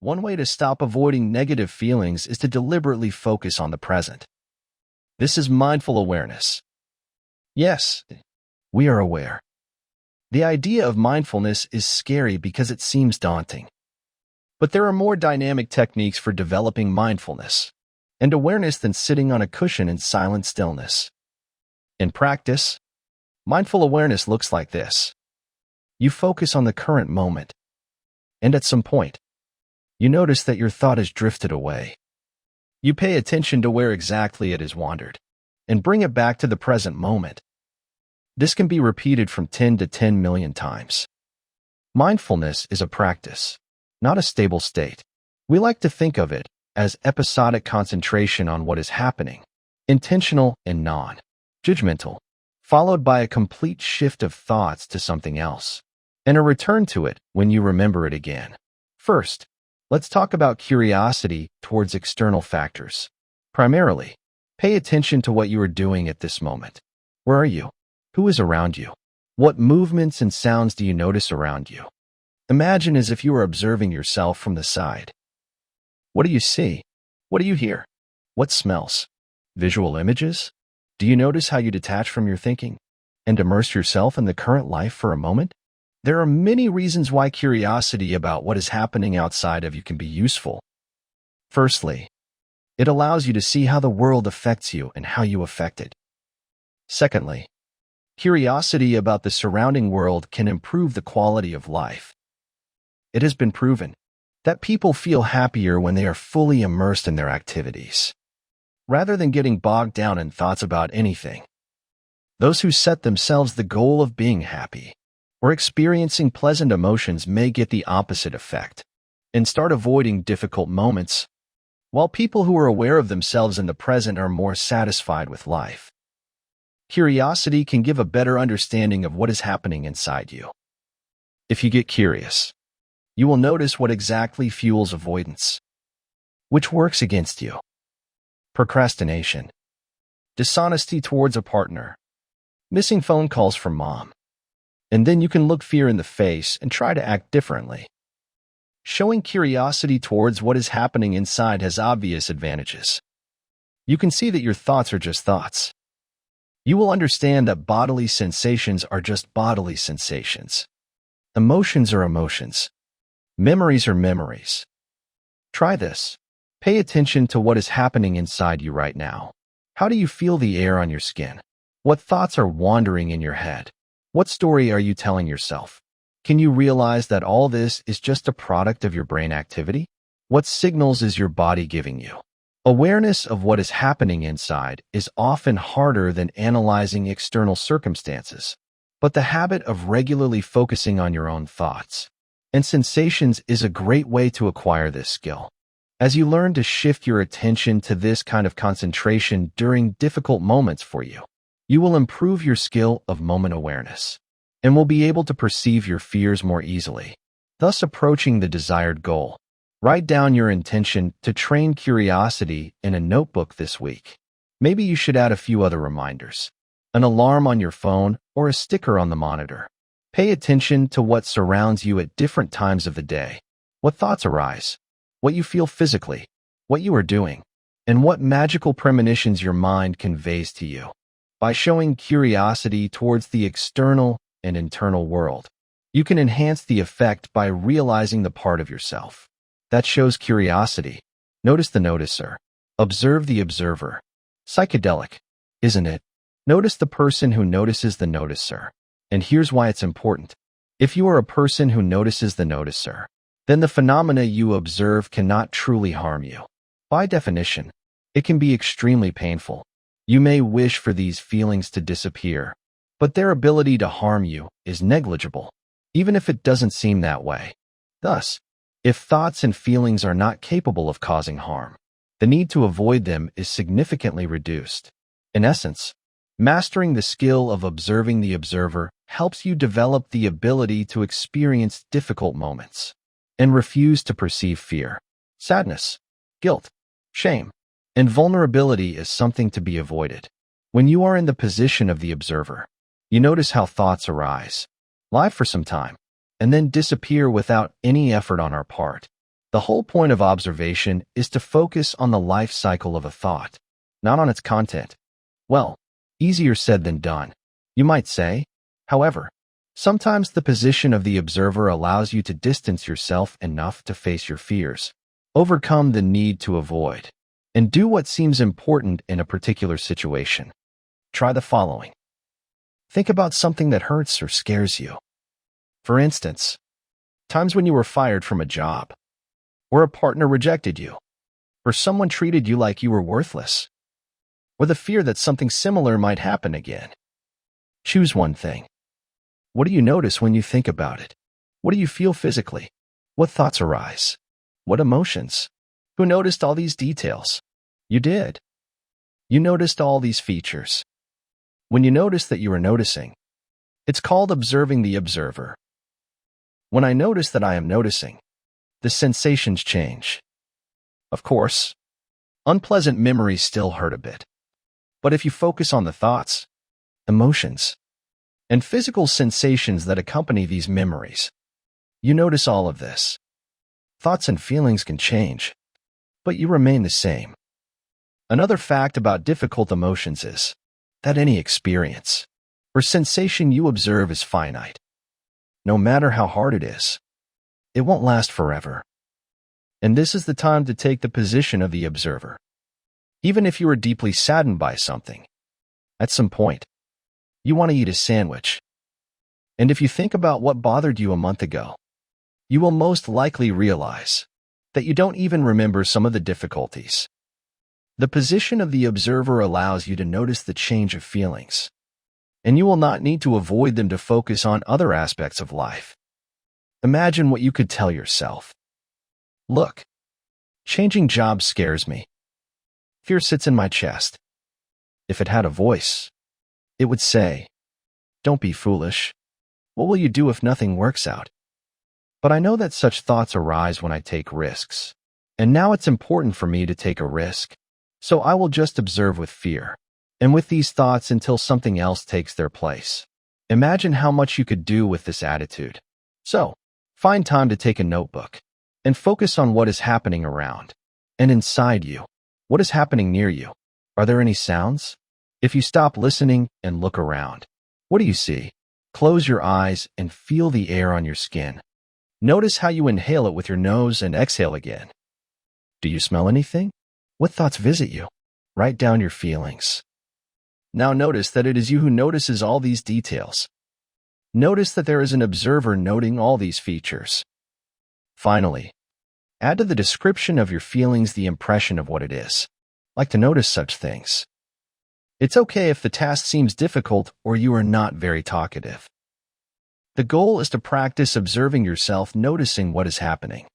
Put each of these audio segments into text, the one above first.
One way to stop avoiding negative feelings is to deliberately focus on the present. This is mindful awareness. Yes, we are aware. The idea of mindfulness is scary because it seems daunting. But there are more dynamic techniques for developing mindfulness and awareness than sitting on a cushion in silent stillness. In practice, mindful awareness looks like this. You focus on the current moment, and at some point, you notice that your thought has drifted away. You pay attention to where exactly it has wandered, and bring it back to the present moment. This can be repeated from 10 to 10 million times. Mindfulness is a practice, not a stable state. We like to think of it as episodic concentration on what is happening, intentional and non-judgmental, followed by a complete shift of thoughts to something else, and a return to it when you remember it again. First, let's talk about curiosity towards external factors. Primarily, pay attention to what you are doing at this moment. Where are you? Who is around you? What movements and sounds do you notice around you? Imagine as if you were observing yourself from the side. What do you see? What do you hear? What smells? Visual images? Do you notice how you detach from your thinking and immerse yourself in the current life for a moment? There are many reasons why curiosity about what is happening outside of you can be useful. Firstly, it allows you to see how the world affects you and how you affect it. Secondly, curiosity about the surrounding world can improve the quality of life. It has been proven that people feel happier when they are fully immersed in their activities, rather than getting bogged down in thoughts about anything. Those who set themselves the goal of being happy or experiencing pleasant emotions may get the opposite effect and start avoiding difficult moments, while people who are aware of themselves in the present are more satisfied with life. Curiosity can give a better understanding of what is happening inside you. If you get curious, you will notice what exactly fuels avoidance, which works against you. Procrastination, dishonesty towards a partner, missing phone calls from mom. And then you can look fear in the face and try to act differently. Showing curiosity towards what is happening inside has obvious advantages. You can see that your thoughts are just thoughts. You will understand that bodily sensations are just bodily sensations. Emotions are emotions. Memories are memories. Try this. Pay attention to what is happening inside you right now. How do you feel the air on your skin? What thoughts are wandering in your head? What story are you telling yourself? Can you realize that all this is just a product of your brain activity? What signals is your body giving you? Awareness of what is happening inside is often harder than analyzing external circumstances, but the habit of regularly focusing on your own thoughts and sensations is a great way to acquire this skill. As you learn to shift your attention to this kind of concentration during difficult moments for you, you will improve your skill of moment awareness and will be able to perceive your fears more easily, thus approaching the desired goal. Write down your intention to train curiosity in a notebook this week. Maybe you should add a few other reminders, an alarm on your phone or a sticker on the monitor. Pay attention to what surrounds you at different times of the day, what thoughts arise, what you feel physically, what you are doing, and what magical premonitions your mind conveys to you. By showing curiosity towards the external and internal world, you can enhance the effect by realizing the part of yourself that shows curiosity. Notice the noticer. Observe the observer. Psychedelic, isn't it? Notice the person who notices the noticer. And here's why it's important. If you are a person who notices the noticer, then the phenomena you observe cannot truly harm you. By definition, it can be extremely painful. You may wish for these feelings to disappear, but their ability to harm you is negligible, even if it doesn't seem that way. Thus, if thoughts and feelings are not capable of causing harm, the need to avoid them is significantly reduced. In essence, mastering the skill of observing the observer helps you develop the ability to experience difficult moments and refuse to perceive fear, sadness, guilt, shame, and vulnerability as something to be avoided. When you are in the position of the observer, you notice how thoughts arise, lie for some time, and then disappear without any effort on our part. The whole point of observation is to focus on the life cycle of a thought, not on its content. Well, easier said than done, you might say. However, sometimes the position of the observer allows you to distance yourself enough to face your fears, overcome the need to avoid, and do what seems important in a particular situation. Try the following. Think about something that hurts or scares you. For instance, times when you were fired from a job, or a partner rejected you, or someone treated you like you were worthless, or the fear that something similar might happen again. Choose one thing. What do you notice when you think about it? What do you feel physically? What thoughts arise? What emotions? Who noticed all these details? You did. You noticed all these features. When you notice that you are noticing, it's called observing the observer. When I notice that I am noticing, the sensations change. Of course, unpleasant memories still hurt a bit. But if you focus on the thoughts, emotions, and physical sensations that accompany these memories, you notice all of this. Thoughts and feelings can change, but you remain the same. Another fact about difficult emotions is that any experience or sensation you observe is finite. No matter how hard it is, it won't last forever. And this is the time to take the position of the observer. Even if you are deeply saddened by something, at some point, you want to eat a sandwich. And if you think about what bothered you a month ago, you will most likely realize that you don't even remember some of the difficulties. The position of the observer allows you to notice the change of feelings, and you will not need to avoid them to focus on other aspects of life. Imagine what you could tell yourself. Look, changing jobs scares me. Fear sits in my chest. If it had a voice, it would say, "Don't be foolish. What will you do if nothing works out?" But I know that such thoughts arise when I take risks, and now it's important for me to take a risk. So I will just observe with fear, and with these thoughts until something else takes their place. Imagine how much you could do with this attitude. So, find time to take a notebook, and focus on what is happening around, and inside you. What is happening near you? Are there any sounds? If you stop listening and look around, what do you see? Close your eyes and feel the air on your skin. Notice how you inhale it with your nose and exhale again. Do you smell anything? What thoughts visit you? Write down your feelings. Now notice that it is you who notices all these details. Notice that there is an observer noting all these features. Finally, add to the description of your feelings the impression of what it is. Like to notice such things. It's okay if the task seems difficult or you are not very talkative. The goal is to practice observing yourself, noticing what is happening.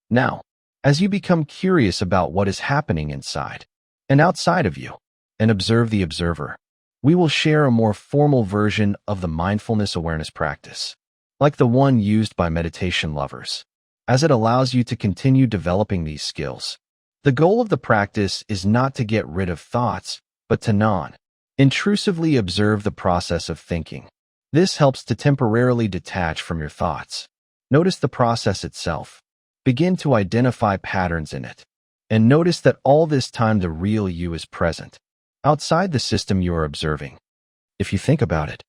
Now, as you become curious about what is happening inside and outside of you, and observe the observer, we will share a more formal version of the mindfulness awareness practice, like the one used by meditation lovers, as it allows you to continue developing these skills. The goal of the practice is not to get rid of thoughts, but to non-intrusively observe the process of thinking. This helps to temporarily detach from your thoughts. Notice the process itself. Begin to identify patterns in it, and notice that all this time the real you is present, outside the system you are observing. If you think about it,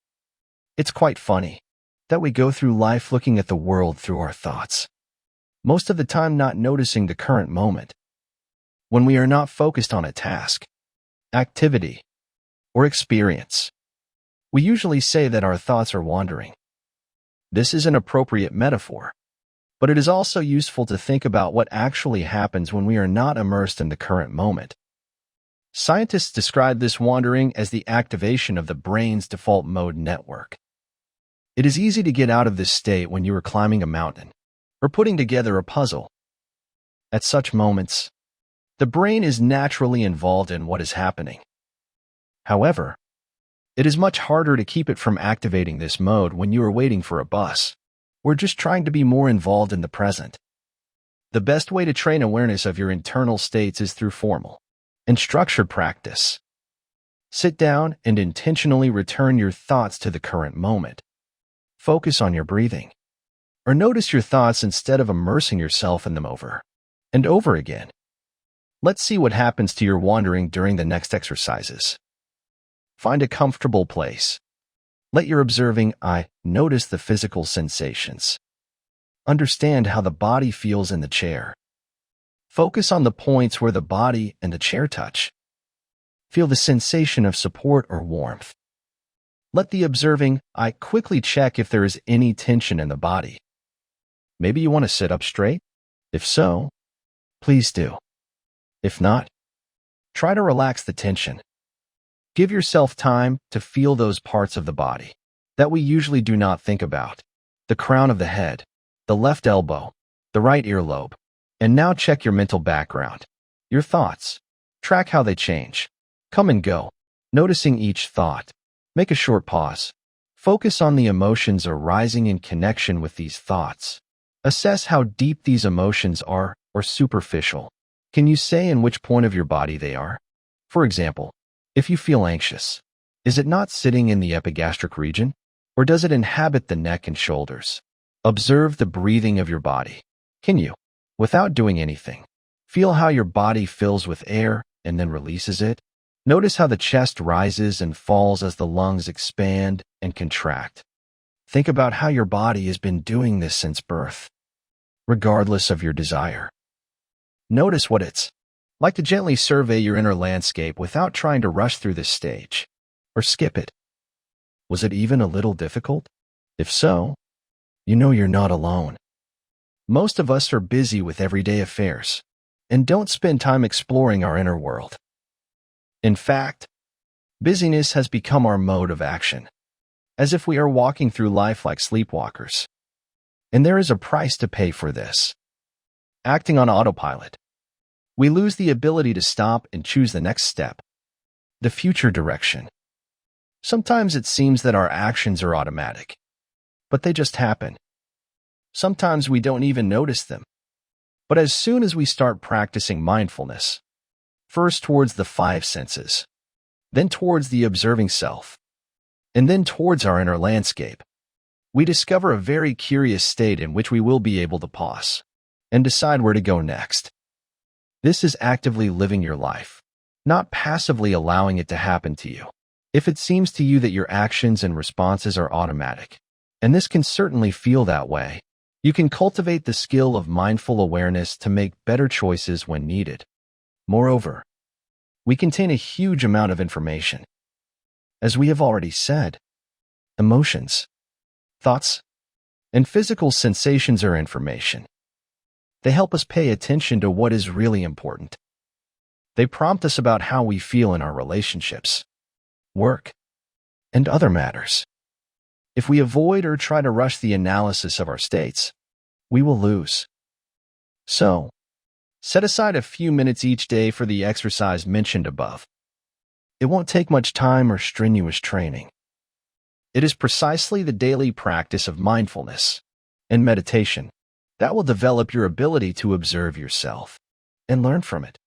it's quite funny that we go through life looking at the world through our thoughts, most of the time not noticing the current moment. When we are not focused on a task, activity, or experience, we usually say that our thoughts are wandering. This is an appropriate metaphor, but it is also useful to think about what actually happens when we are not immersed in the current moment. Scientists describe this wandering as the activation of the brain's default mode network. It is easy to get out of this state when you are climbing a mountain or putting together a puzzle. At such moments, the brain is naturally involved in what is happening. However, it is much harder to keep it from activating this mode when you are waiting for a bus or just trying to be more involved in the present. The best way to train awareness of your internal states is through formal and structured practice. Sit down and intentionally return your thoughts to the current moment. Focus on your breathing, Or notice your thoughts instead of immersing yourself in them over and over again. Let's see what happens to your wandering during the next exercises. Find a comfortable place. Let your observing eye notice the physical sensations. Understand how the body feels in the chair. Focus on the points where the body and the chair touch. Feel the sensation of support or warmth. Let the observing eye quickly check if there is any tension in the body. Maybe you want to sit up straight? If so, please do. If not, try to relax the tension. Give yourself time to feel those parts of the body that we usually do not think about. The crown of the head, the left elbow, the right earlobe. And now check your mental background. Your thoughts. Track how they change. Come and go. Noticing each thought. Make a short pause. Focus on the emotions arising in connection with these thoughts. Assess how deep these emotions are or superficial. Can you say in which point of your body they are? For example, if you feel anxious, is it not sitting in the epigastric region? Or does it inhabit the neck and shoulders? Observe the breathing of your body. Can you, without doing anything, feel how your body fills with air and then releases it? Notice how the chest rises and falls as the lungs expand and contract. Think about how your body has been doing this since birth, regardless of your desire. Notice what it's like to gently survey your inner landscape without trying to rush through this stage or skip it. Was it even a little difficult? If so, you know you're not alone. Most of us are busy with everyday affairs and don't spend time exploring our inner world. In fact, busyness has become our mode of action, as if we are walking through life like sleepwalkers. And there is a price to pay for this. Acting on autopilot, we lose the ability to stop and choose the next step, the future direction. Sometimes it seems that our actions are automatic, but they just happen. Sometimes we don't even notice them. But as soon as we start practicing mindfulness, first towards the five senses, then towards the observing self, and then towards our inner landscape, we discover a very curious state in which we will be able to pause and decide where to go next. This is actively living your life, not passively allowing it to happen to you. If it seems to you that your actions and responses are automatic, and this can certainly feel that way, you can cultivate the skill of mindful awareness to make better choices when needed. Moreover, we contain a huge amount of information. As we have already said, emotions, thoughts, and physical sensations are information. They help us pay attention to what is really important. They prompt us about how we feel in our relationships, work, and other matters. If we avoid or try to rush the analysis of our states, we will lose. So, set aside a few minutes each day for the exercise mentioned above. It won't take much time or strenuous training. It is precisely the daily practice of mindfulness and meditation that will develop your ability to observe yourself and learn from it.